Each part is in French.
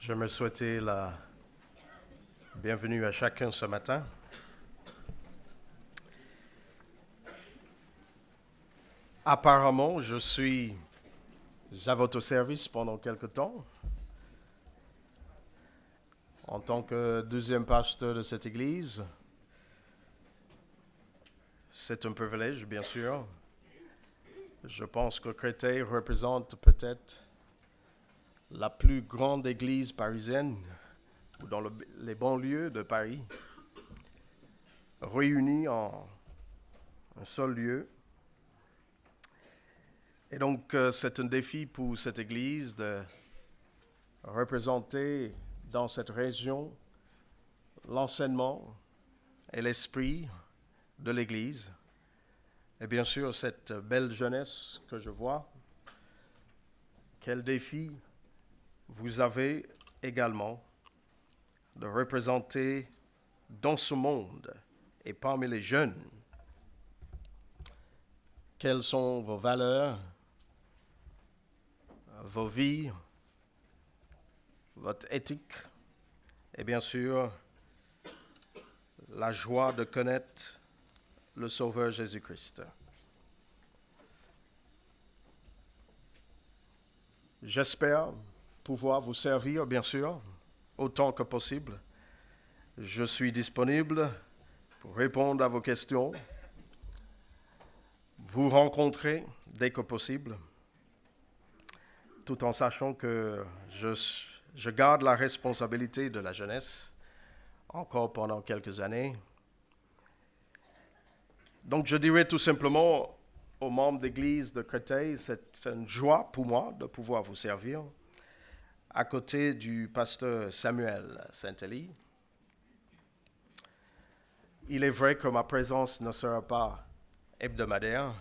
J'aimerais souhaiter la bienvenue à chacun ce matin. Apparemment, je suis à votre service pendant quelque temps, en tant que deuxième pasteur de cette église. C'est un privilège, bien sûr. Je pense que Créteil représente peut-être la plus grande église parisienne, ou dans les banlieues de Paris, réunie en un seul lieu. Et donc, c'est un défi pour cette église de représenter dans cette région l'enseignement et l'esprit de l'église. Et bien sûr, cette belle jeunesse que je vois, quel défi vous avez également de représenter dans ce monde et parmi les jeunes. Quelles sont vos valeurs, vos vies, votre éthique et bien sûr la joie de connaître le Sauveur Jésus-Christ. J'espère pouvoir vous servir, bien sûr, autant que possible. Je suis disponible pour répondre à vos questions, vous rencontrer dès que possible, tout en sachant que je garde la responsabilité de la jeunesse encore pendant quelques années. Donc je dirais tout simplement aux membres d'église de Créteil, c'est une joie pour moi de pouvoir vous servir à côté du pasteur Samuel Saint-Élie. Il est vrai que ma présence ne sera pas hebdomadaire,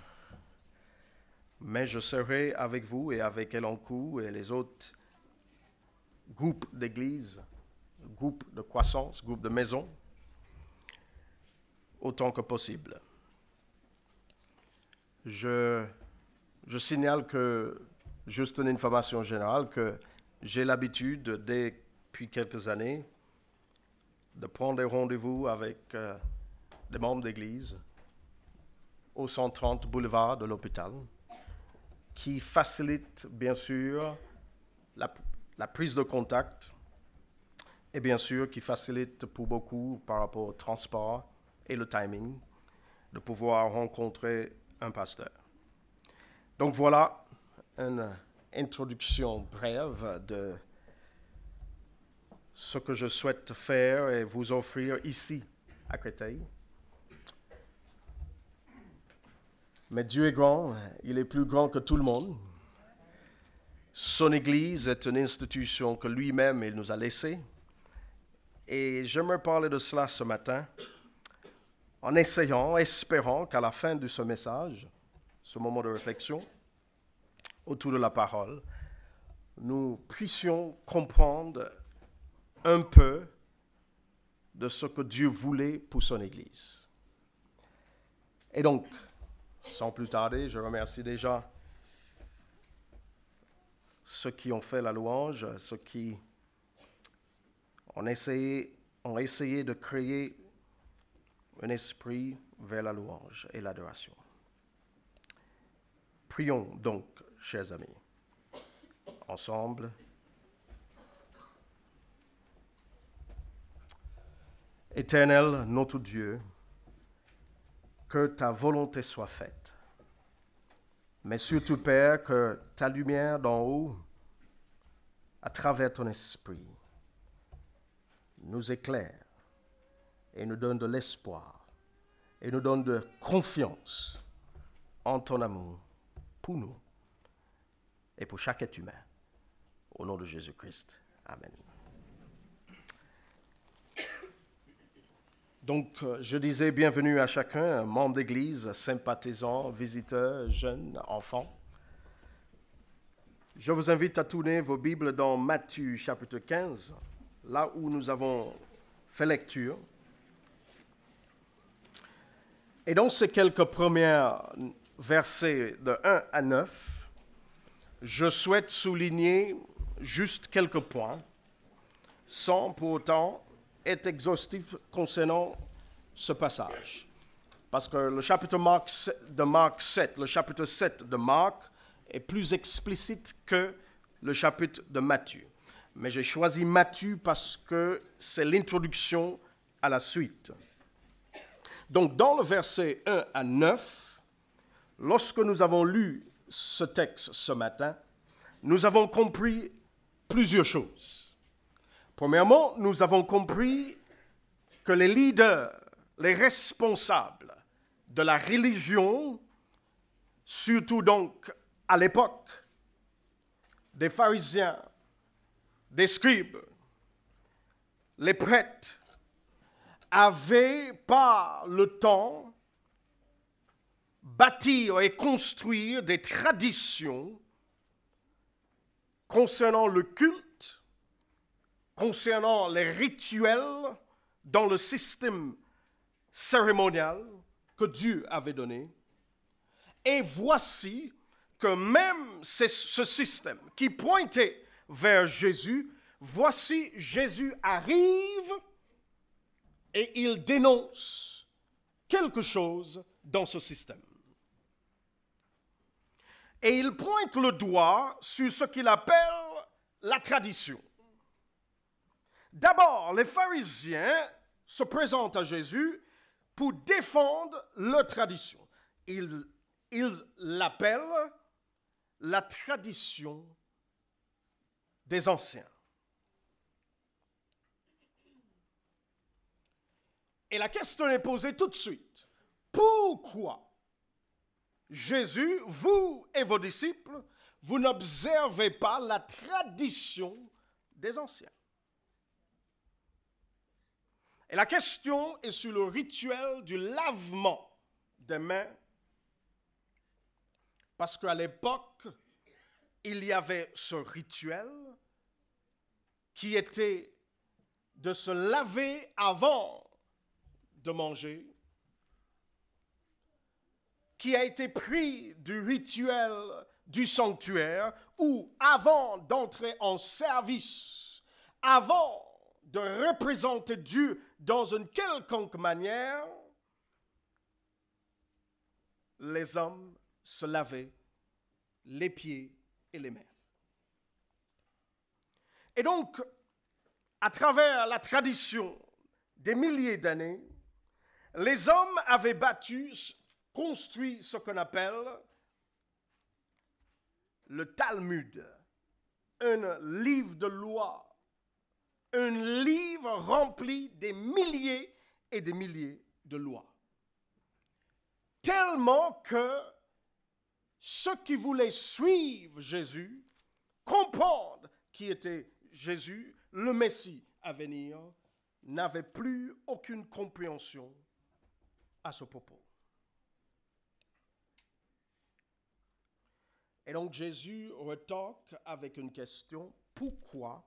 mais je serai avec vous et avec Elancourt et les autres groupes d'église, groupes de croissance, groupes de maison, autant que possible. Je signale que, juste une information générale, que j'ai l'habitude, depuis quelques années, de prendre des rendez-vous avec des membres d'église au 130 boulevard de l'hôpital, qui facilite bien sûr la prise de contact et bien sûr qui facilite pour beaucoup par rapport au transport et le timing de pouvoir rencontrer un pasteur. Donc voilà une introduction brève de ce que je souhaite faire et vous offrir ici à Créteil. Mais Dieu est grand, il est plus grand que tout le monde. Son Église est une institution que lui-même il nous a laissée. Et j'aimerais parler de cela ce matin en espérant qu'à la fin de ce message, ce moment de réflexion autour de la parole, nous puissions comprendre un peu de ce que Dieu voulait pour son Église. Et donc, sans plus tarder, je remercie déjà ceux qui ont fait la louange, ceux qui ont essayé de créer un esprit vers la louange et l'adoration. Prions donc, chers amis, ensemble. Éternel, notre Dieu, que ta volonté soit faite. Mais surtout, Père, que ta lumière d'en haut, à travers ton esprit, nous éclaire et nous donne de l'espoir et nous donne de confiance en ton amour pour nous et pour chaque être humain. Au nom de Jésus-Christ. Amen. Donc, je disais bienvenue à chacun, membre d'église, sympathisant, visiteur, jeune, enfant. Je vous invite à tourner vos Bibles dans Matthieu chapitre 15, là où nous avons fait lecture. Et dans ces quelques premiers versets de 1 à 9, je souhaite souligner juste quelques points sans pour autant être exhaustif concernant ce passage. Parce que le chapitre de Marc 7, le chapitre 7 de Marc est plus explicite que le chapitre de Matthieu. Mais j'ai choisi Matthieu parce que c'est l'introduction à la suite. Donc, dans le verset 1 à 9, lorsque nous avons lu ce texte ce matin, nous avons compris plusieurs choses. Premièrement, nous avons compris que les leaders, les responsables de la religion, surtout donc à l'époque des pharisiens, des scribes, les prêtres, avaient par le temps bâtir et construire des traditions concernant le culte, concernant les rituels dans le système cérémonial que Dieu avait donné. Et voici que même ce système qui pointait vers Jésus, voici Jésus arrive et il dénonce quelque chose dans ce système. Et il pointe le doigt sur ce qu'il appelle la tradition. D'abord, les pharisiens se présentent à Jésus pour défendre leur tradition. Ils l'appellent la tradition des anciens. Et la question est posée tout de suite. Pourquoi, Jésus, vous et vos disciples, vous n'observez pas la tradition des anciens? Et la question est sur le rituel du lavement des mains, parce qu'à l'époque, il y avait ce rituel qui était de se laver avant de manger, qui a été pris du rituel du sanctuaire, où avant d'entrer en service, avant de représenter Dieu dans une quelconque manière, les hommes se lavaient les pieds et les mains. Et donc, à travers la tradition des milliers d'années, les hommes avaient construit ce qu'on appelle le Talmud, un livre de loi, un livre rempli des milliers et des milliers de lois. Tellement que ceux qui voulaient suivre Jésus, comprendre qui était Jésus, le Messie à venir, n'avaient plus aucune compréhension à ce propos. Et donc Jésus retorque avec une question: pourquoi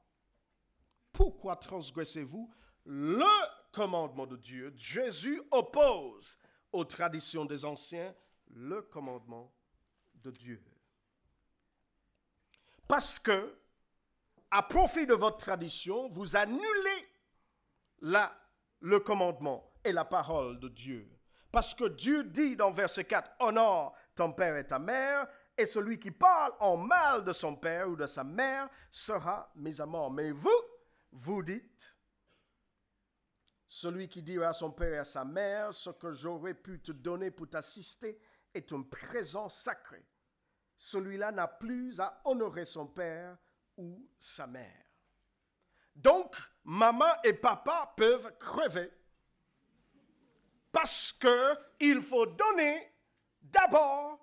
transgressez-vous le commandement de Dieu? Jésus oppose aux traditions des anciens le commandement de Dieu. Parce que, à profit de votre tradition, vous annulez le commandement et la parole de Dieu. Parce que Dieu dit dans verset 4, « Honore ton père et ta mère », et celui qui parle en mal de son père ou de sa mère sera mis à mort. Mais vous dites, celui qui dira à son père et à sa mère, ce que j'aurais pu te donner pour t'assister est un présent sacré. Celui-là n'a plus à honorer son père ou sa mère. Donc, maman et papa peuvent crever parce qu'il faut donner d'abord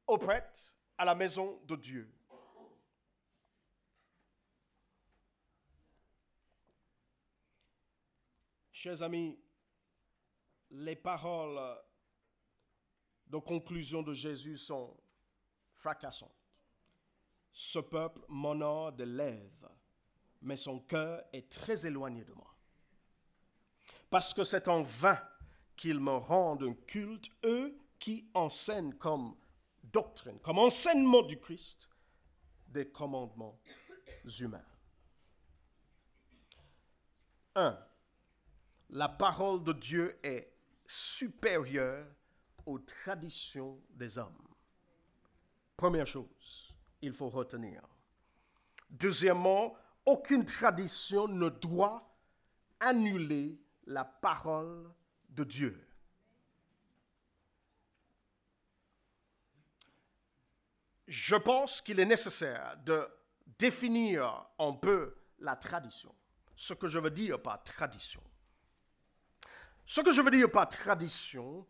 aux prêtres à la maison de Dieu. Chers amis, les paroles de conclusion de Jésus sont fracassantes. Ce peuple m'honore de lèvres, mais son cœur est très éloigné de moi. Parce que c'est en vain qu'ils me rendent un culte, eux qui enseignent comme doctrine, comme enseignement du Christ, des commandements humains. 1. La parole de Dieu est supérieure aux traditions des hommes. Première chose, il faut retenir. Deuxièmement, aucune tradition ne doit annuler la parole de Dieu. Je pense qu'il est nécessaire de définir un peu la tradition. Ce que je veux dire par tradition. Ce que je veux dire par tradition,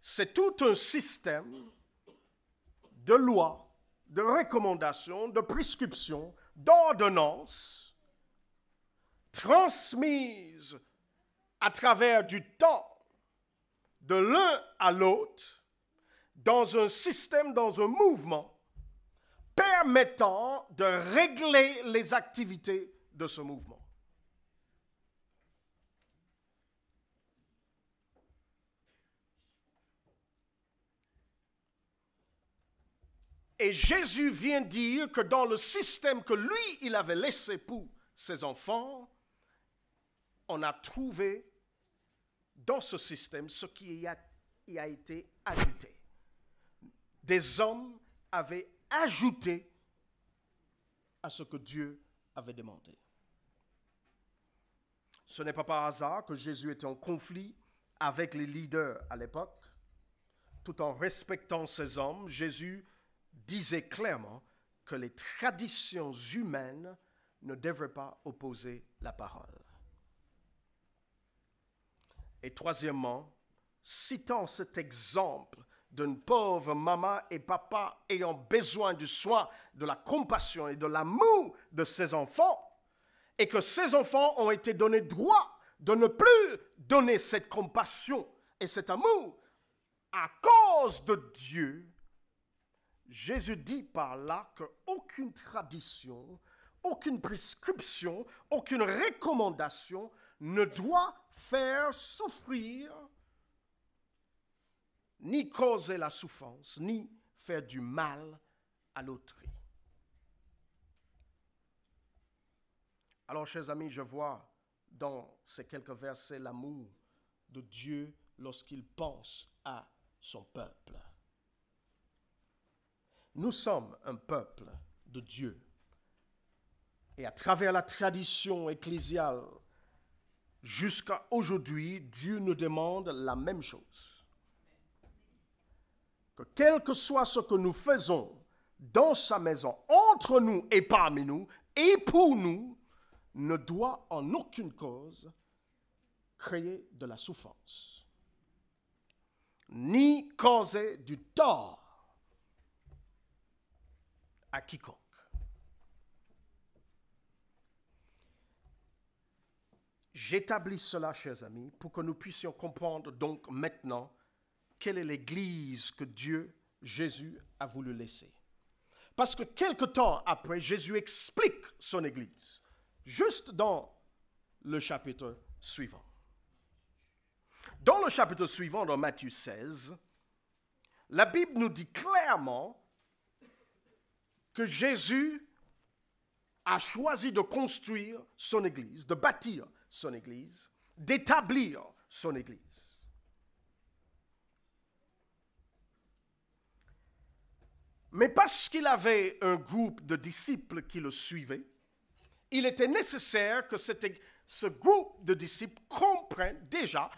c'est tout un système de lois, de recommandations, de prescriptions, d'ordonnances transmises à travers du temps de l'un à l'autre dans un système, dans un mouvement permettant de régler les activités de ce mouvement. Et Jésus vient dire que dans le système que lui, il avait laissé pour ses enfants, on a trouvé dans ce système ce qui y a été ajouté. Des hommes avaient ajouté à ce que Dieu avait demandé. Ce n'est pas par hasard que Jésus était en conflit avec les leaders à l'époque. Tout en respectant ces hommes, Jésus disait clairement que les traditions humaines ne devraient pas opposer la parole. Et troisièmement, citant cet exemple d'une pauvre maman et papa ayant besoin du soin, de la compassion et de l'amour de ses enfants, et que ces enfants ont été donnés droit de ne plus donner cette compassion et cet amour à cause de Dieu, Jésus dit par là qu'aucune tradition, aucune prescription, aucune recommandation ne doit faire souffrir, ni causer la souffrance, ni faire du mal à l'autrui. Alors, chers amis, je vois dans ces quelques versets l'amour de Dieu lorsqu'il pense à son peuple. Nous sommes un peuple de Dieu. Et à travers la tradition ecclésiale, jusqu'à aujourd'hui, Dieu nous demande la même chose. Que quel que soit ce que nous faisons dans sa maison, entre nous et parmi nous, et pour nous, ne doit en aucune cause créer de la souffrance, ni causer du tort à quiconque. J'établis cela, chers amis, pour que nous puissions comprendre donc maintenant quelle est l'Église que Dieu, Jésus, a voulu laisser. Parce que quelque temps après, Jésus explique son Église, juste dans le chapitre suivant. Dans le chapitre suivant, dans Matthieu 16, la Bible nous dit clairement que Jésus a choisi de construire son Église, de bâtir son Église, d'établir son Église. Mais parce qu'il avait un groupe de disciples qui le suivaient, il était nécessaire que ce groupe de disciples comprenne déjà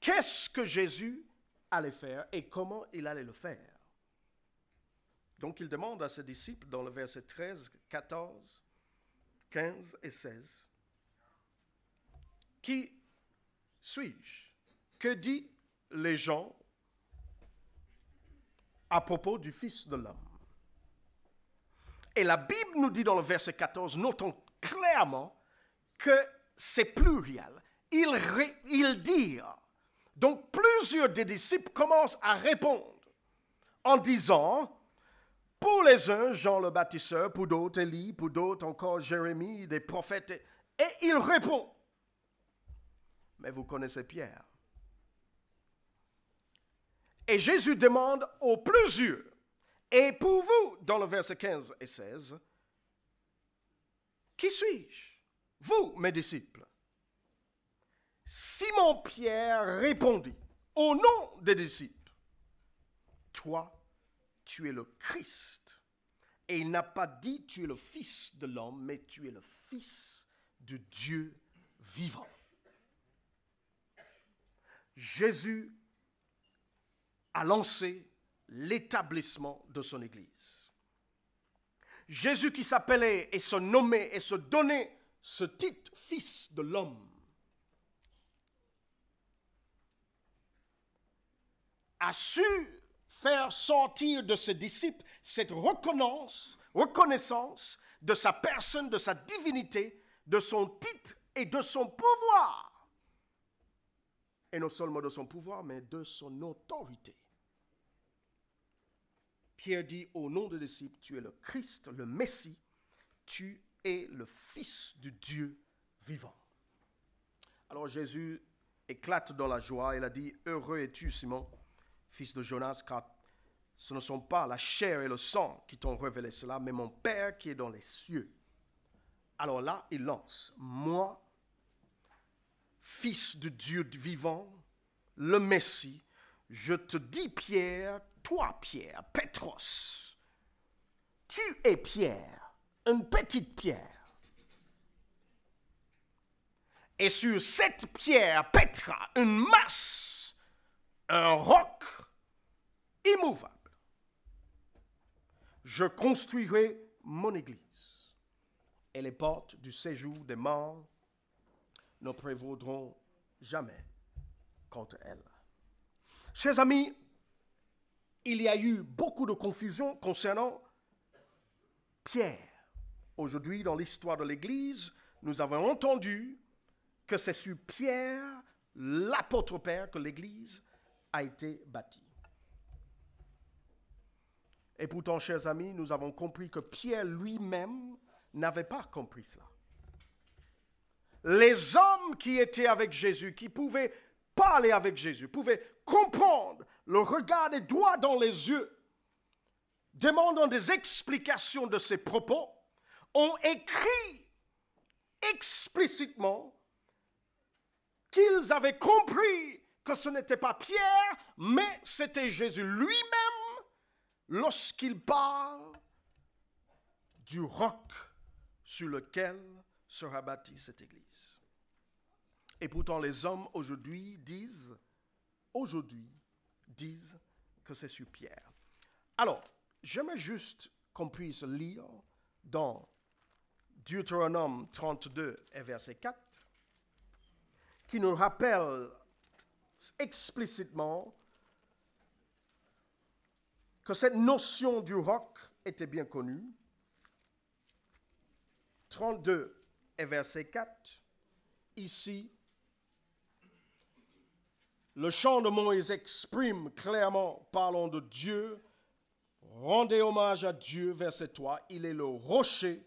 qu'est-ce que Jésus allait faire et comment il allait le faire. Donc il demande à ses disciples dans le verset 13, 14, 15 et 16, « Qui suis-je? Que disent les gens à propos du Fils de l'homme? » Et la Bible nous dit dans le verset 14, notons clairement que c'est pluriel. Ils dirent. Donc plusieurs des disciples commencent à répondre en disant, pour les uns, Jean le baptiseur, pour d'autres, Élie, pour d'autres encore Jérémie, des prophètes. Et il répond. Mais vous connaissez Pierre. Et Jésus demande aux plusieurs, et pour vous, dans le verset 15 et 16, qui suis-je? vous, mes disciples. Simon-Pierre répondit, au nom des disciples, toi, tu es le Christ. Et il n'a pas dit, tu es le Fils de l'homme, mais tu es le Fils de Dieu vivant. Jésus a lancé l'établissement de son Église. Jésus qui s'appelait et se nommait et se donnait ce titre, Fils de l'homme, a su faire sortir de ses disciples cette reconnaissance de sa personne, de sa divinité, de son titre et de son pouvoir. Et non seulement de son pouvoir, mais de son autorité. Pierre dit au nom des disciples, tu es le Christ, le Messie, tu es le Fils du Dieu vivant. Alors Jésus éclate dans la joie, il a dit, heureux es-tu Simon, fils de Jonas, car ce ne sont pas la chair et le sang qui t'ont révélé cela, mais mon Père qui est dans les cieux. Alors là, il lance, moi, Fils de Dieu vivant, le Messie, je te dis Pierre, toi Pierre, Pétros, tu es Pierre, une petite pierre. Et sur cette pierre, Pétra, une masse, un roc immouvable. Je construirai mon église et les portes du séjour des morts ne prévaudront jamais contre elle. Chers amis, il y a eu beaucoup de confusion concernant Pierre. Aujourd'hui, dans l'histoire de l'Église, nous avons entendu que c'est sur Pierre, l'apôtre Père, que l'Église a été bâtie. Et pourtant, chers amis, nous avons compris que Pierre lui-même n'avait pas compris cela. Les hommes qui étaient avec Jésus, qui pouvaient parler avec Jésus, pouvaient comprendre, le regarder droit dans les yeux, demandant des explications de ses propos, ont écrit explicitement qu'ils avaient compris que ce n'était pas Pierre, mais c'était Jésus lui-même lorsqu'il parle du roc sur lequel sera bâtie cette église. Et pourtant, les hommes aujourd'hui disent que c'est sur Pierre. Alors, j'aimerais juste qu'on puisse lire dans Deutéronome 32 et verset 4, qui nous rappelle explicitement que cette notion du roc était bien connue. 32 et verset 4, ici, le chant de Moïse exprime clairement, parlant de Dieu, rendez hommage à Dieu, verset 3, il est le rocher,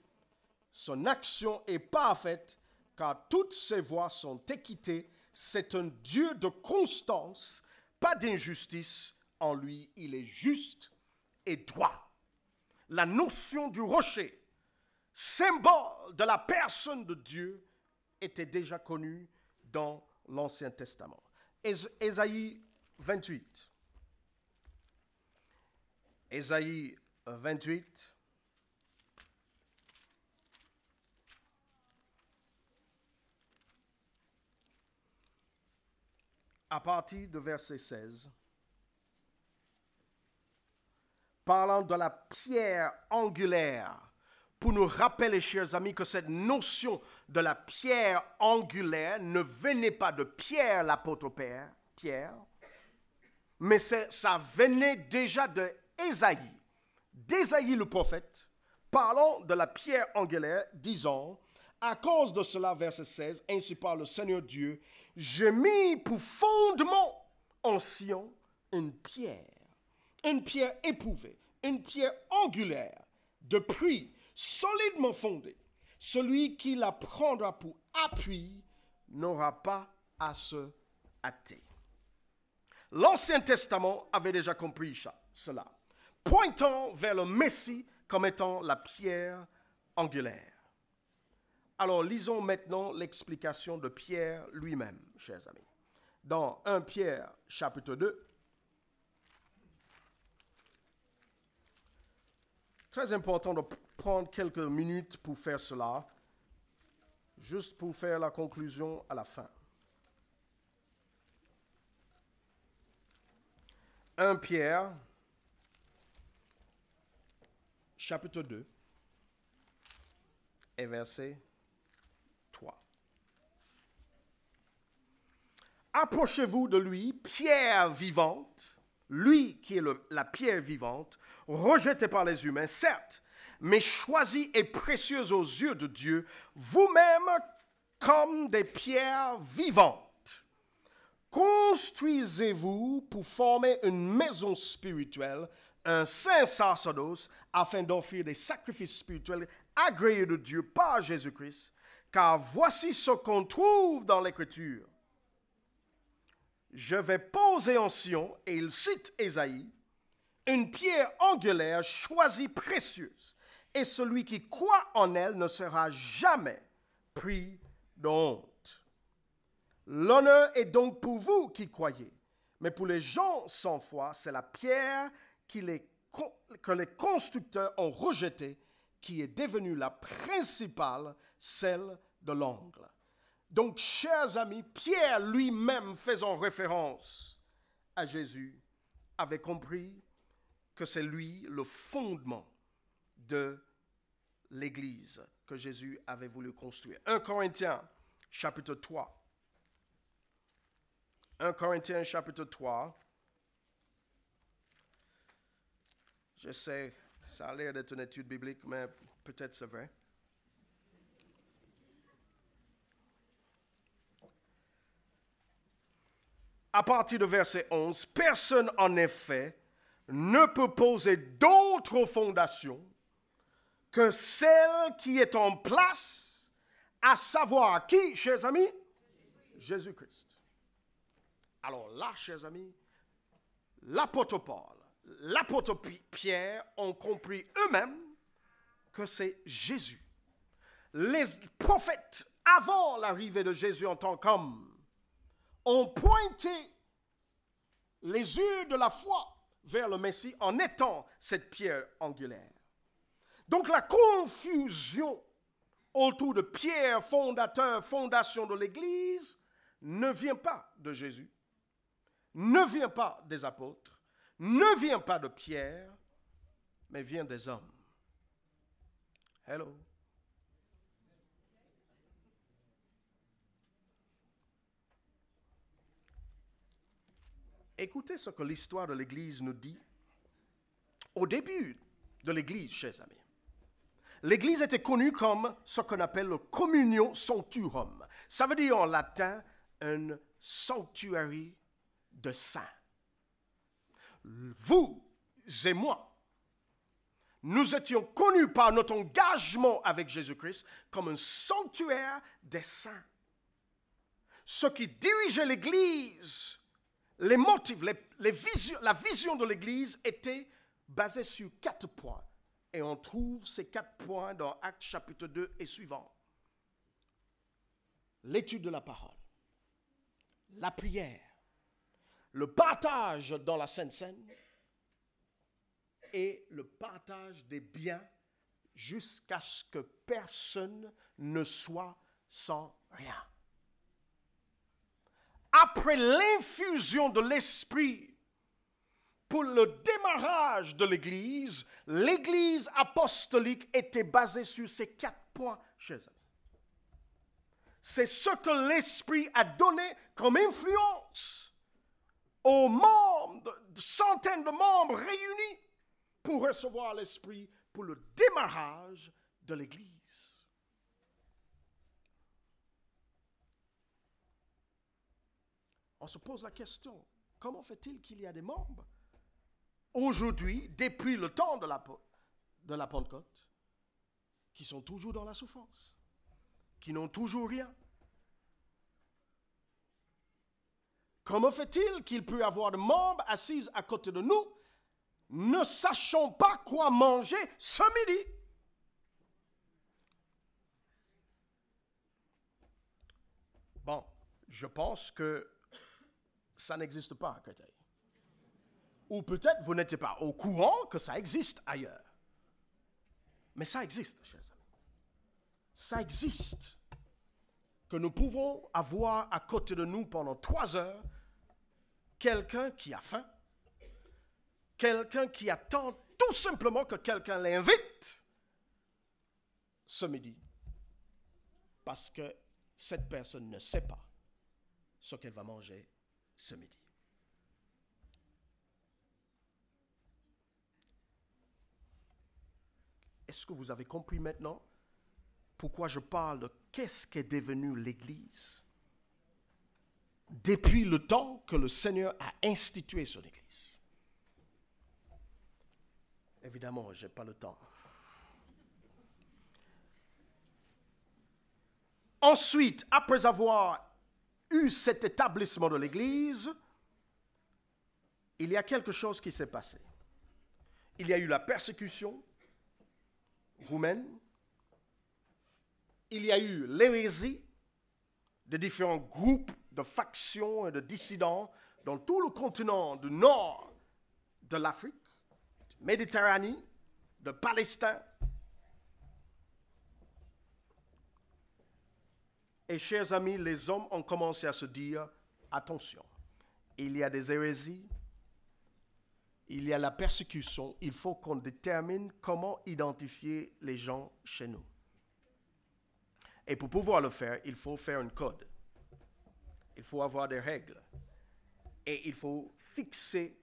son action est parfaite, car toutes ses voies sont équitées, c'est un Dieu de constance, pas d'injustice, en lui il est juste et droit. La notion du rocher, symbole de la personne de Dieu, était déjà connue dans l'Ancien Testament. Ésaïe 28. Ésaïe 28. À partir de verset 16. Parlant de la pierre angulaire, pour nous rappeler, chers amis, que cette notion de la pierre angulaire ne venait pas de Pierre, l'apôtre Pierre, mais ça venait déjà d'Ésaïe le prophète, parlant de la pierre angulaire, disant, à cause de cela, verset 16, ainsi parle le Seigneur Dieu, j'ai mis pour fondement en Sion une pierre éprouvée, une pierre angulaire, de prix, solidement fondée. Celui qui la prendra pour appui n'aura pas à se hâter. L'Ancien Testament avait déjà compris cela, pointant vers le Messie comme étant la pierre angulaire. Alors, lisons maintenant l'explication de Pierre lui-même, chers amis. Dans 1 Pierre, chapitre 2, très important de prendre quelques minutes pour faire cela, juste pour faire la conclusion à la fin. 1 Pierre, chapitre 2, et verset 3. Approchez-vous de lui, pierre vivante, lui qui est la pierre vivante, rejetée par les humains, certes, mais choisie et précieuse aux yeux de Dieu, vous-même comme des pierres vivantes. Construisez-vous pour former une maison spirituelle, un saint sacerdoce, afin d'offrir des sacrifices spirituels agréés de Dieu par Jésus-Christ, car voici ce qu'on trouve dans l'Écriture. Je vais poser en Sion, et il cite Ésaïe, une pierre angulaire choisie précieuse, et celui qui croit en elle ne sera jamais pris de honte. L'honneur est donc pour vous qui croyez, mais pour les gens sans foi, c'est la pierre que les constructeurs ont rejetée qui est devenue la principale, celle de l'angle. Donc, chers amis, Pierre lui-même, faisant référence à Jésus, avait compris que c'est lui le fondement de l'Église que Jésus avait voulu construire. 1 Corinthiens, chapitre 3. 1 Corinthiens, chapitre 3. Je sais, ça a l'air d'être une étude biblique, mais peut-être c'est vrai. À partir de verset 11, personne en effet ne peut poser d'autre fondation que celle qui est en place, à savoir qui, chers amis? Jésus-Christ. Alors là, chers amis, l'apôtre Paul, l'apôtre Pierre ont compris eux-mêmes que c'est Jésus. Les prophètes, avant l'arrivée de Jésus en tant qu'homme, ont pointé les yeux de la foi vers le Messie en étant cette pierre angulaire. Donc la confusion autour de Pierre, fondateur, fondation de l'Église, ne vient pas de Jésus, ne vient pas des apôtres, ne vient pas de Pierre, mais vient des hommes. Hello. Écoutez ce que l'histoire de l'Église nous dit. Au début de l'Église, chers amis, l'Église était connue comme ce qu'on appelle le communio sanctorum. Ça veut dire en latin un sanctuary de saints. Vous et moi, nous étions connus par notre engagement avec Jésus-Christ comme un sanctuaire des saints. Ce qui dirigeait l'Église, les motifs, la vision de l'Église était basée sur 4 points. Et on trouve ces 4 points dans Actes chapitre 2 et suivant. L'étude de la parole, la prière, le partage dans la Sainte Seine et le partage des biens jusqu'à ce que personne ne soit sans rien. Après l'infusion de l'Esprit pour le démarrage de l'Église, l'Église apostolique était basée sur ces 4 points, chers amis. C'est ce que l'Esprit a donné comme influence aux membres, centaines de membres réunis pour recevoir l'Esprit pour le démarrage de l'Église. On se pose la question, comment fait-il qu'il y a des membres aujourd'hui, depuis le temps de la Pentecôte, qui sont toujours dans la souffrance, qui n'ont toujours rien? Comment fait-il qu'il peut y avoir des membres assis à côté de nous, ne sachant pas quoi manger ce midi? Bon, je pense que ça n'existe pas à Créteil. Ou peut-être vous n'étiez pas au courant que ça existe ailleurs. Mais ça existe, chers amis. Ça existe. Que nous pouvons avoir à côté de nous pendant 3 heures quelqu'un qui a faim, quelqu'un qui attend tout simplement que quelqu'un l'invite ce midi. Parce que cette personne ne sait pas ce qu'elle va manger ce midi. Est-ce que vous avez compris maintenant pourquoi je parle de qu'est-ce qu'est devenu l'Église depuis le temps que le Seigneur a institué son Église? Évidemment, je n'ai pas le temps. Ensuite, après avoir eu cet établissement de l'Église, il y a quelque chose qui s'est passé. Il y a eu la persécution roumaine, il y a eu l'hérésie de différents groupes de factions et de dissidents dans tout le continent du nord de l'Afrique, de Méditerranée, de Palestine. Et chers amis, les hommes ont commencé à se dire, attention, il y a des hérésies, il y a la persécution, il faut qu'on détermine comment identifier les gens chez nous. Et pour pouvoir le faire, il faut faire un code. Il faut avoir des règles. Et il faut fixer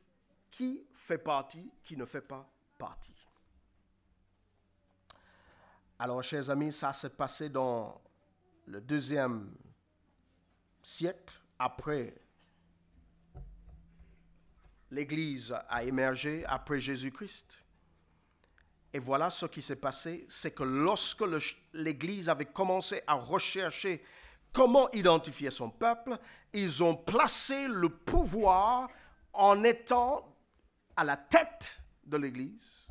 qui fait partie, qui ne fait pas partie. Alors, chers amis, ça s'est passé dans le 2e siècle après l'Église a émergé après Jésus-Christ. Et voilà ce qui s'est passé, c'est que lorsque l'Église avait commencé à rechercher comment identifier son peuple, ils ont placé le pouvoir en étant à la tête de l'Église,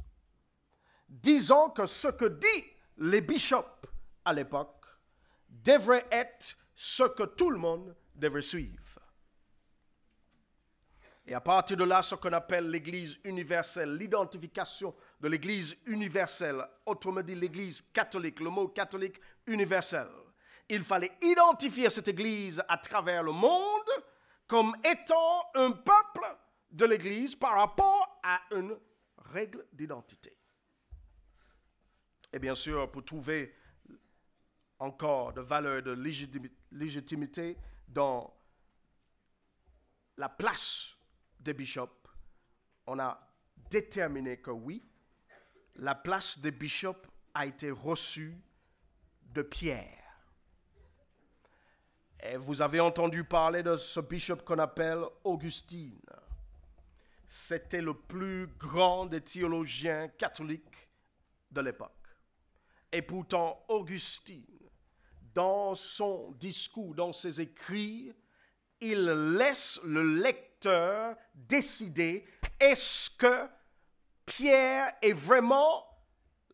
disant que ce que disent les bishops à l'époque devrait être ce que tout le monde devrait suivre. Et à partir de là, ce qu'on appelle l'Église universelle, l'identification de l'Église universelle, autrement dit l'Église catholique, le mot catholique universel. Il fallait identifier cette Église à travers le monde comme étant un peuple de l'Église par rapport à une règle d'identité. Et bien sûr, pour trouver encore de valeur de légitimité dans la place des bishops, on a déterminé que oui, la place des bishops a été reçue de Pierre. Et vous avez entendu parler de ce bishop qu'on appelle Augustine. C'était le plus grand des théologiens catholiques de l'époque. Et pourtant, Augustine, dans son discours, dans ses écrits, il laisse le lecteur décider est-ce que Pierre est vraiment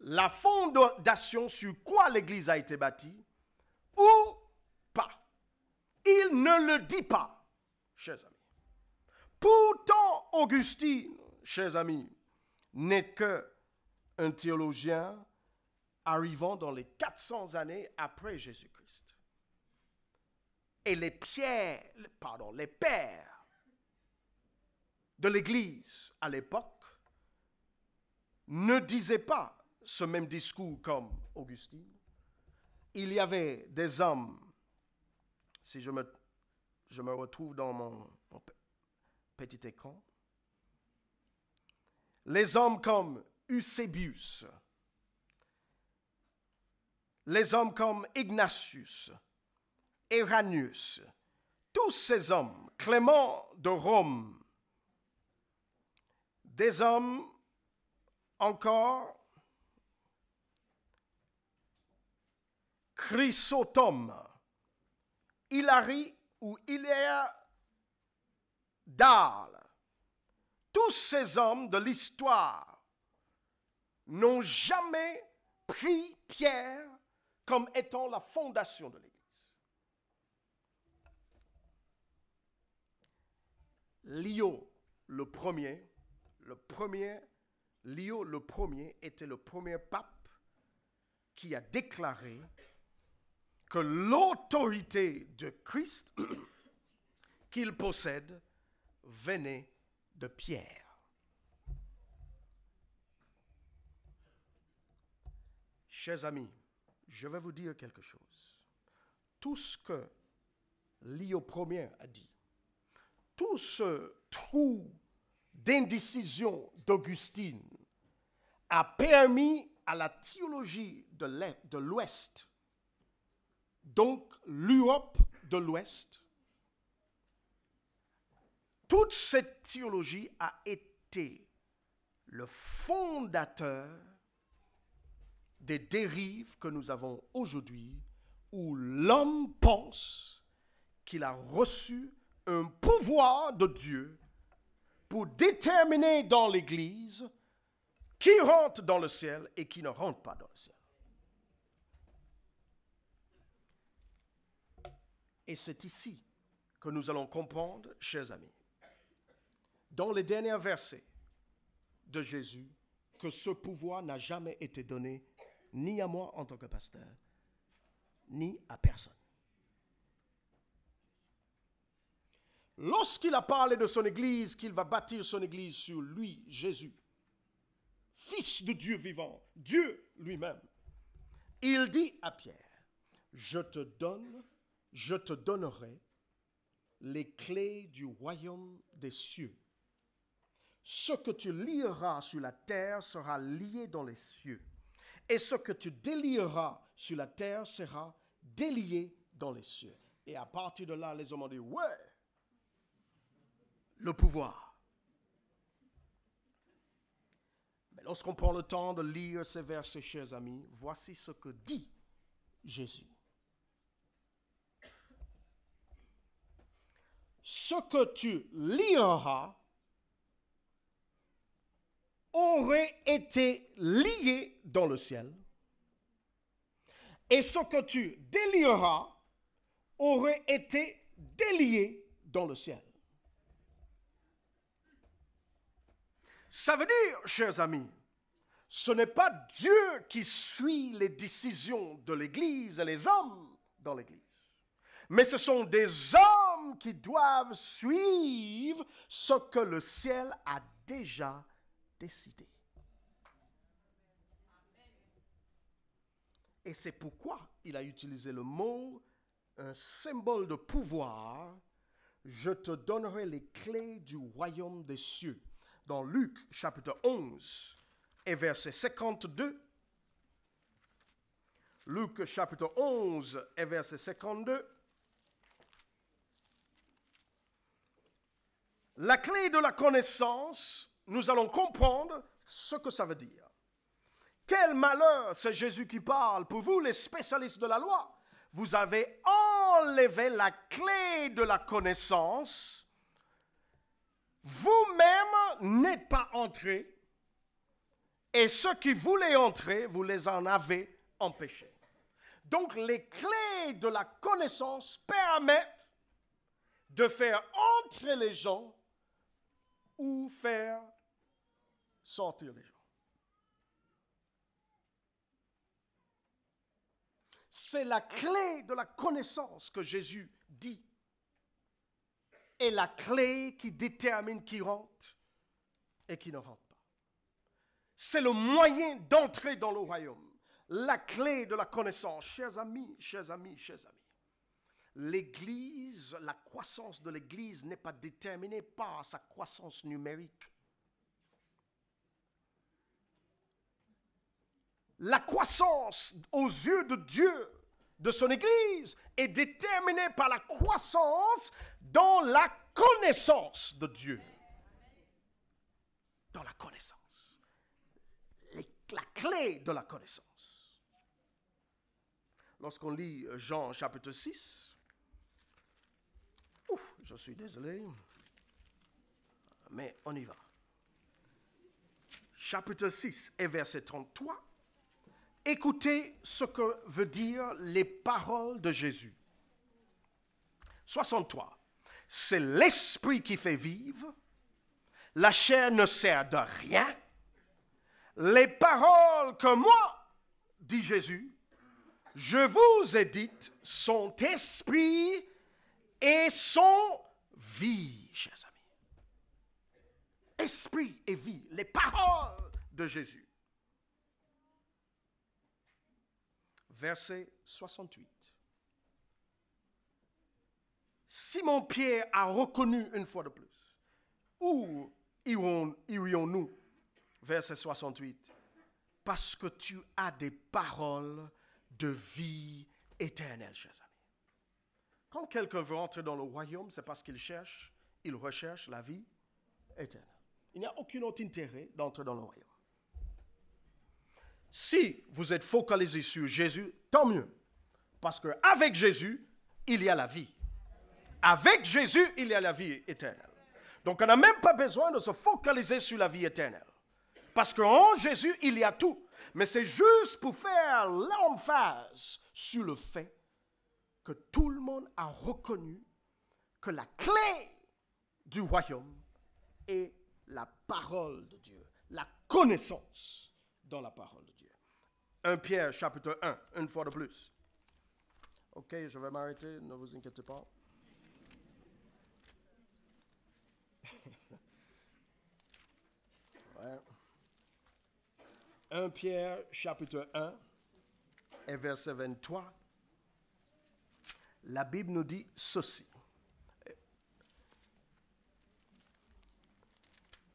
la fondation sur quoi l'Église a été bâtie ou pas. Il ne le dit pas, chers amis. Pourtant, Augustine, chers amis, n'est qu'un théologien arrivant dans les 400 années après Jésus-Christ. Et les pères de l'Église à l'époque ne disaient pas ce même discours comme Augustine. Il y avait des hommes, si je me retrouve dans mon petit écran, les hommes comme Eusébius, les hommes comme Ignatius, Eranius, tous ces hommes, Clément de Rome, des hommes encore, Chrysostome, Hilary ou Hilaire d'Arles, tous ces hommes de l'histoire n'ont jamais pris Pierre comme étant la fondation de l'Église. Leo le premier Leo le premier était le premier pape qui a déclaré que l'autorité de Christ qu'il possède venait de Pierre. Chers amis, je vais vous dire quelque chose. Tout ce que Léo Ier a dit, tout ce trou d'indécision d'Augustine a permis à la théologie de l'Ouest, donc l'Europe de l'Ouest, toute cette théologie a été le fondateur des dérives que nous avons aujourd'hui, où l'homme pense qu'il a reçu un pouvoir de Dieu pour déterminer dans l'Église qui rentre dans le ciel et qui ne rentre pas dans le ciel. Et c'est ici que nous allons comprendre, chers amis, dans les derniers versets de Jésus, que ce pouvoir n'a jamais été donné ni à moi en tant que pasteur, ni à personne. Lorsqu'il a parlé de son Église, qu'il va bâtir son Église sur lui, Jésus, Fils de Dieu vivant, Dieu lui-même, il dit à Pierre, je te donnerai les clés du royaume des cieux. Ce que tu lieras sur la terre sera lié dans les cieux. Et ce que tu délieras sur la terre sera délié dans les cieux. Et à partir de là, les hommes ont dit, ouais, le pouvoir. Mais lorsqu'on prend le temps de lire ces versets, chers amis, voici ce que dit Jésus. Ce que tu lieras aurait été lié dans le ciel, et ce que tu délieras aurait été délié dans le ciel. Ça veut dire, chers amis, ce n'est pas Dieu qui suit les décisions de l'Église et les hommes dans l'Église, mais ce sont des hommes qui doivent suivre ce que le ciel a déjà décidé. Et c'est pourquoi il a utilisé le mot, un symbole de pouvoir, je te donnerai les clés du royaume des cieux. Dans Luc chapitre 11 et verset 52, Luc chapitre 11 et verset 52, la clé de la connaissance, nous allons comprendre ce que ça veut dire. Quel malheur, c'est Jésus qui parle. Pour vous, les spécialistes de la loi, vous avez enlevé la clé de la connaissance. Vous-même n'êtes pas entrés. Et ceux qui voulaient entrer, vous les en avez empêchés. Donc, les clés de la connaissance permettent de faire entrer les gens ou faire sortir les gens. C'est la clé de la connaissance que Jésus dit. Et la clé qui détermine qui rentre et qui ne rentre pas. C'est le moyen d'entrer dans le royaume. La clé de la connaissance. Chers amis, chers amis, chers amis. L'Église, la croissance de l'Église n'est pas déterminée par sa croissance numérique. La croissance aux yeux de Dieu de son Église est déterminée par la croissance dans la connaissance de Dieu. Dans la connaissance. La clé de la connaissance. Lorsqu'on lit Jean chapitre 6, je suis désolé, mais on y va. Chapitre 6 et verset 33. Écoutez ce que veut dire les paroles de Jésus. 63. c'est l'esprit qui fait vivre. La chair ne sert de rien. Les paroles que moi, dit Jésus, je vous ai dites, sont esprit et sont vie, chers amis. Esprit et vie, les paroles de Jésus. Verset 68. Simon-Pierre a reconnu une fois de plus. Où irions-nous? Verset 68. Parce que tu as des paroles de vie éternelle, chers amis. Quand quelqu'un veut entrer dans le royaume, c'est parce il recherche la vie éternelle. Il n'y a aucun autre intérêt d'entrer dans le royaume. Si vous êtes focalisé sur Jésus, tant mieux. Parce qu'avec Jésus, il y a la vie. Avec Jésus, il y a la vie éternelle. Donc, on n'a même pas besoin de se focaliser sur la vie éternelle. Parce qu'en Jésus, il y a tout. Mais c'est juste pour faire l'emphase sur le fait que tout le monde a reconnu que la clé du royaume est la parole de Dieu, la connaissance dans la parole de Dieu. 1 Pierre chapitre 1, une fois de plus. Ok, je vais m'arrêter, ne vous inquiétez pas. Ouais. 1 Pierre chapitre 1 et verset 23. La Bible nous dit ceci.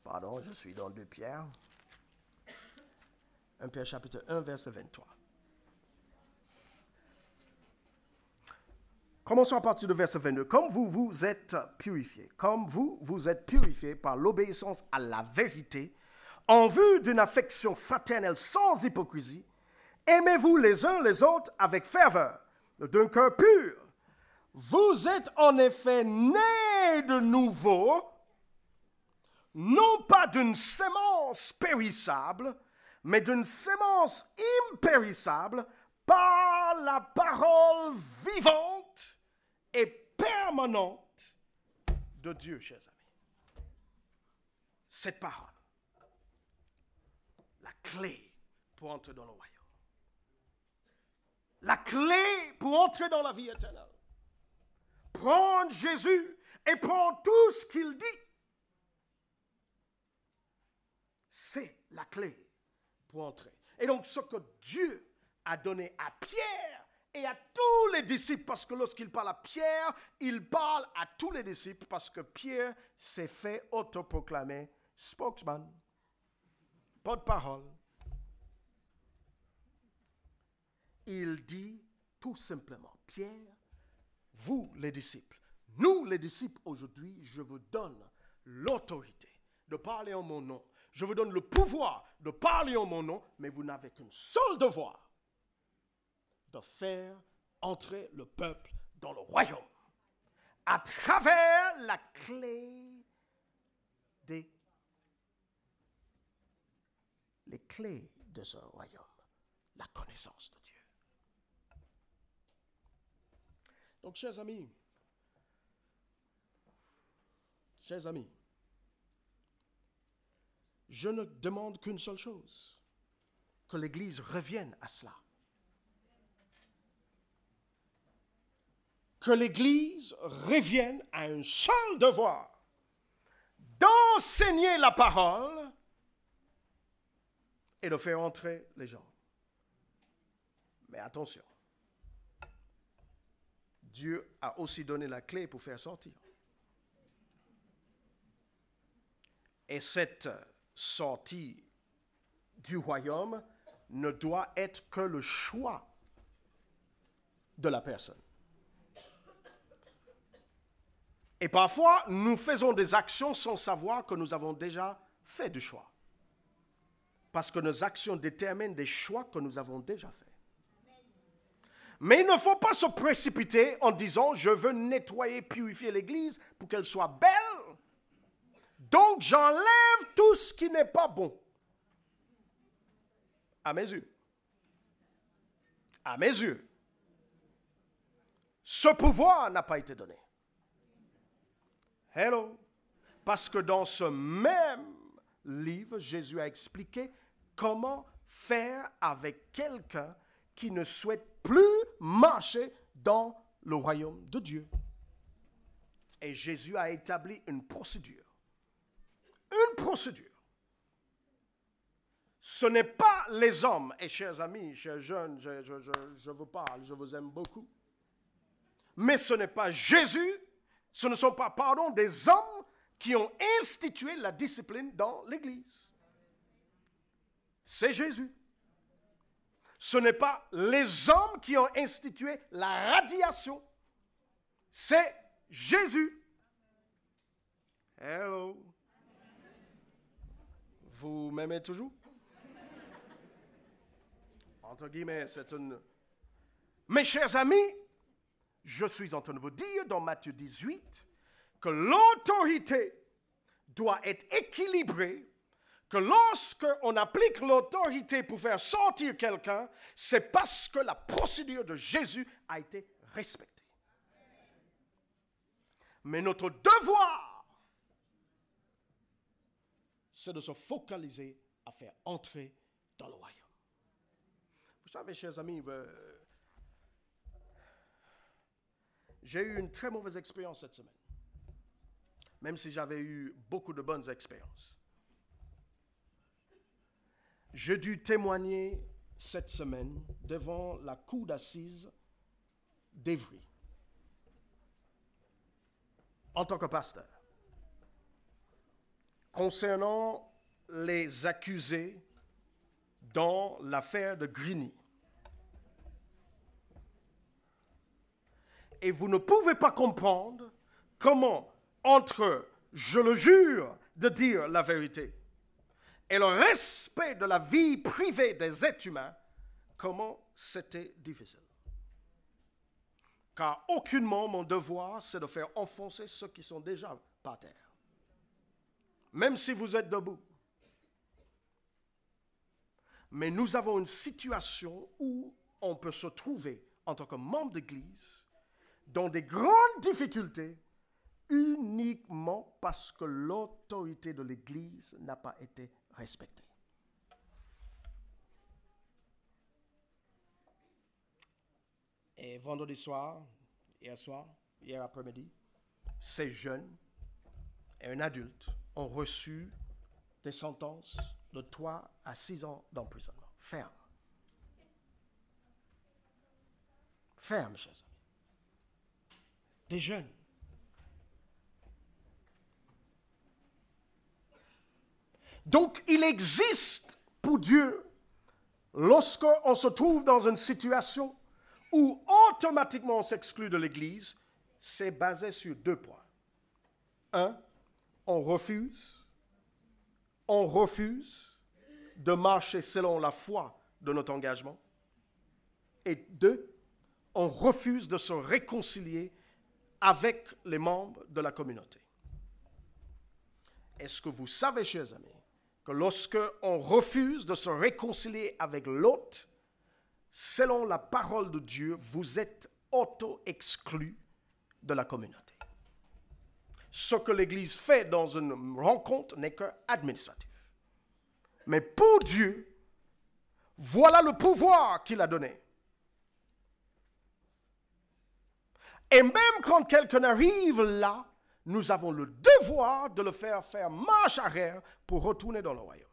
Pardon, je suis dans 2 Pierre. 1 Pierre chapitre 1, verset 23. Commençons à partir du verset 22. Comme vous vous êtes purifiés, comme vous vous êtes purifiés par l'obéissance à la vérité, en vue d'une affection fraternelle sans hypocrisie, aimez-vous les uns les autres avec ferveur, d'un cœur pur. Vous êtes en effet nés de nouveau, non pas d'une sémence périssable, mais d'une sémence impérissable par la parole vivante et permanente de Dieu, chers amis. Cette parole, la clé pour entrer dans le royaume. La clé pour entrer dans la vie éternelle. Prendre Jésus et prendre tout ce qu'il dit. C'est la clé pour entrer. Et donc, ce que Dieu a donné à Pierre et à tous les disciples, parce que lorsqu'il parle à Pierre, il parle à tous les disciples, parce que Pierre s'est fait autoproclamer spokesman, porte-parole. Il dit tout simplement, Pierre, vous les disciples, nous les disciples aujourd'hui, je vous donne l'autorité de parler en mon nom. Je vous donne le pouvoir de parler en mon nom, mais vous n'avez qu'un seul devoir, de faire entrer le peuple dans le royaume à travers la clé les clés de ce royaume, la connaissance de Dieu. Donc, chers amis, je ne demande qu'une seule chose, que l'Église revienne à cela. Que l'Église revienne à un seul devoir, d'enseigner la parole et de faire entrer les gens. Mais attention, Dieu a aussi donné la clé pour faire sortir. Et cette sortie du royaume ne doit être que le choix de la personne. Et parfois, nous faisons des actions sans savoir que nous avons déjà fait du choix. Parce que nos actions déterminent des choix que nous avons déjà faits. Mais il ne faut pas se précipiter en disant « Je veux nettoyer, purifier l'Église pour qu'elle soit belle. Donc, j'enlève tout ce qui n'est pas bon. » À mes yeux. À mes yeux. Ce pouvoir n'a pas été donné. Hello. Parce que dans ce même livre, Jésus a expliqué comment faire avec quelqu'un qui ne souhaite plus marcher dans le royaume de Dieu. Et Jésus a établi une procédure. Une procédure. Ce n'est pas les hommes, et chers amis, chers jeunes, je vous parle, je vous aime beaucoup. Mais ce n'est pas Jésus, ce ne sont pas, des hommes qui ont institué la discipline dans l'Église. C'est Jésus. Ce n'est pas les hommes qui ont institué la radiation. C'est Jésus. Hello. Vous m'aimez toujours? Entre guillemets, c'est une... Mes chers amis, je suis en train de vous dire dans Matthieu 18 que l'autorité doit être équilibrée, que lorsque on applique l'autorité pour faire sortir quelqu'un, c'est parce que la procédure de Jésus a été respectée. Mais notre devoir, c'est de se focaliser à faire entrer dans le royaume. Vous savez, chers amis, j'ai eu une très mauvaise expérience cette semaine, même si j'avais eu beaucoup de bonnes expériences. J'ai dû témoigner cette semaine devant la cour d'assises d'Évry, en tant que pasteur, concernant les accusés dans l'affaire de Grigny. Et vous ne pouvez pas comprendre comment, entre, je le jure, de dire la vérité et le respect de la vie privée des êtres humains, comment c'était difficile. Car aucunement mon devoir, c'est de faire enfoncer ceux qui sont déjà par terre. Même si vous êtes debout. Mais nous avons une situation où on peut se trouver en tant que membre d'église dans des grandes difficultés uniquement parce que l'autorité de l'église n'a pas été respectée. Et vendredi soir, hier après-midi, ces jeunes et un adulte ont reçu des sentences de 3 à 6 ans d'emprisonnement. Ferme. Ferme, chers amis. Des jeunes. Donc, il existe pour Dieu, lorsqu'on se trouve dans une situation où automatiquement on s'exclut de l'Église, c'est basé sur 2 points. 1, on refuse de marcher selon la foi de notre engagement. Et 2, on refuse de se réconcilier avec les membres de la communauté. Est-ce que vous savez, chers amis, que lorsque on refuse de se réconcilier avec l'autre, selon la parole de Dieu, vous êtes auto-exclu de la communauté. Ce que l'Église fait dans une rencontre n'est qu'administratif. Mais pour Dieu, voilà le pouvoir qu'il a donné. Et même quand quelqu'un arrive là, nous avons le devoir de le faire marche arrière pour retourner dans le royaume.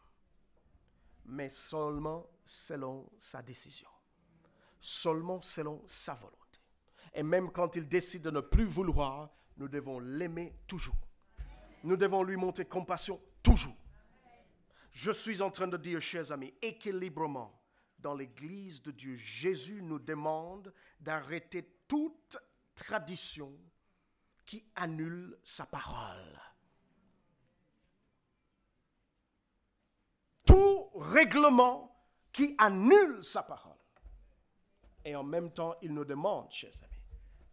Mais seulement selon sa décision. Seulement selon sa volonté. Et même quand il décide de ne plus vouloir, nous devons l'aimer toujours. Nous devons lui montrer compassion toujours. Je suis en train de dire, chers amis, équilibrement, dans l'Église de Dieu, Jésus nous demande d'arrêter toute tradition qui annule sa parole. Tout règlement qui annule sa parole. Et en même temps, il nous demande, chers amis,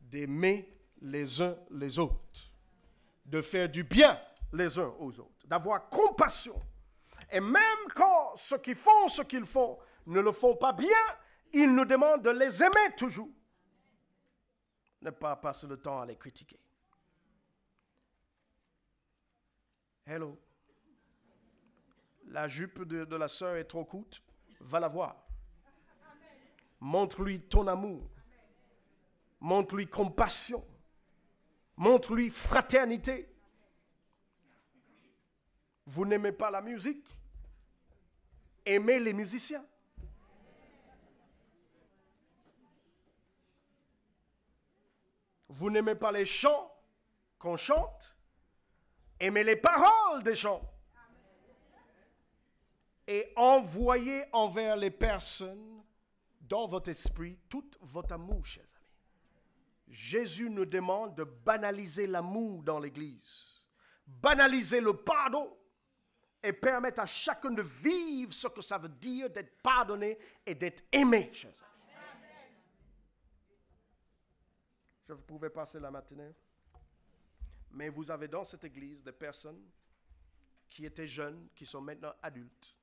d'aimer les uns les autres, de faire du bien les uns aux autres, d'avoir compassion. Et même quand ceux qui font ce qu'ils font ne le font pas bien, il nous demande de les aimer toujours. Ne pas passer le temps à les critiquer. Hello. La jupe de la sœur est trop courte. Va la voir. Montre-lui ton amour. Montre-lui compassion. Montre-lui fraternité. Vous n'aimez pas la musique? Aimez les musiciens. Vous n'aimez pas les chants qu'on chante? Aimez les paroles des chants. Et envoyez envers les personnes dans votre esprit tout votre amour, chers amis. Jésus nous demande de banaliser l'amour dans l'Église. Banaliser le pardon et permettre à chacun de vivre ce que ça veut dire d'être pardonné et d'être aimé, chers amis. Je pouvais passer la matinée, mais vous avez dans cette Église des personnes qui étaient jeunes, qui sont maintenant adultes.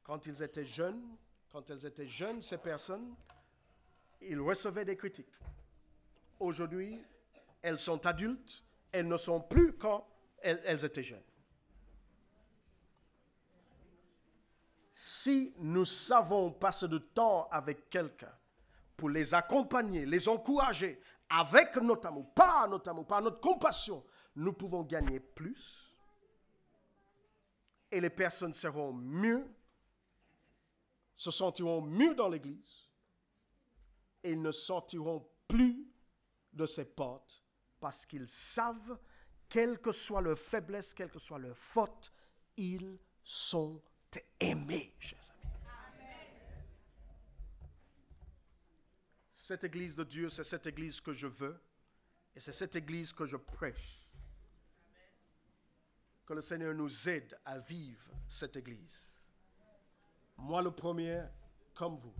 Quand elles étaient jeunes, ces personnes, ils recevaient des critiques. Aujourd'hui, elles sont adultes, elles ne sont plus quand elles étaient jeunes. Si nous savons passer du temps avec quelqu'un pour les accompagner, les encourager, avec notre amour, par notre compassion, nous pouvons gagner plus et les personnes seront mieux, se sentiront mieux dans l'Église et ils ne sortiront plus de ces portes parce qu'ils savent, quelle que soit leur faiblesse, quelle que soit leur faute, ils sont aimés, chers amis. Amen. Cette Église de Dieu, c'est cette Église que je veux et c'est cette Église que je prêche. Que le Seigneur nous aide à vivre cette Église. Moi le premier, comme vous.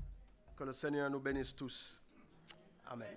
Que le Seigneur nous bénisse tous. Amen.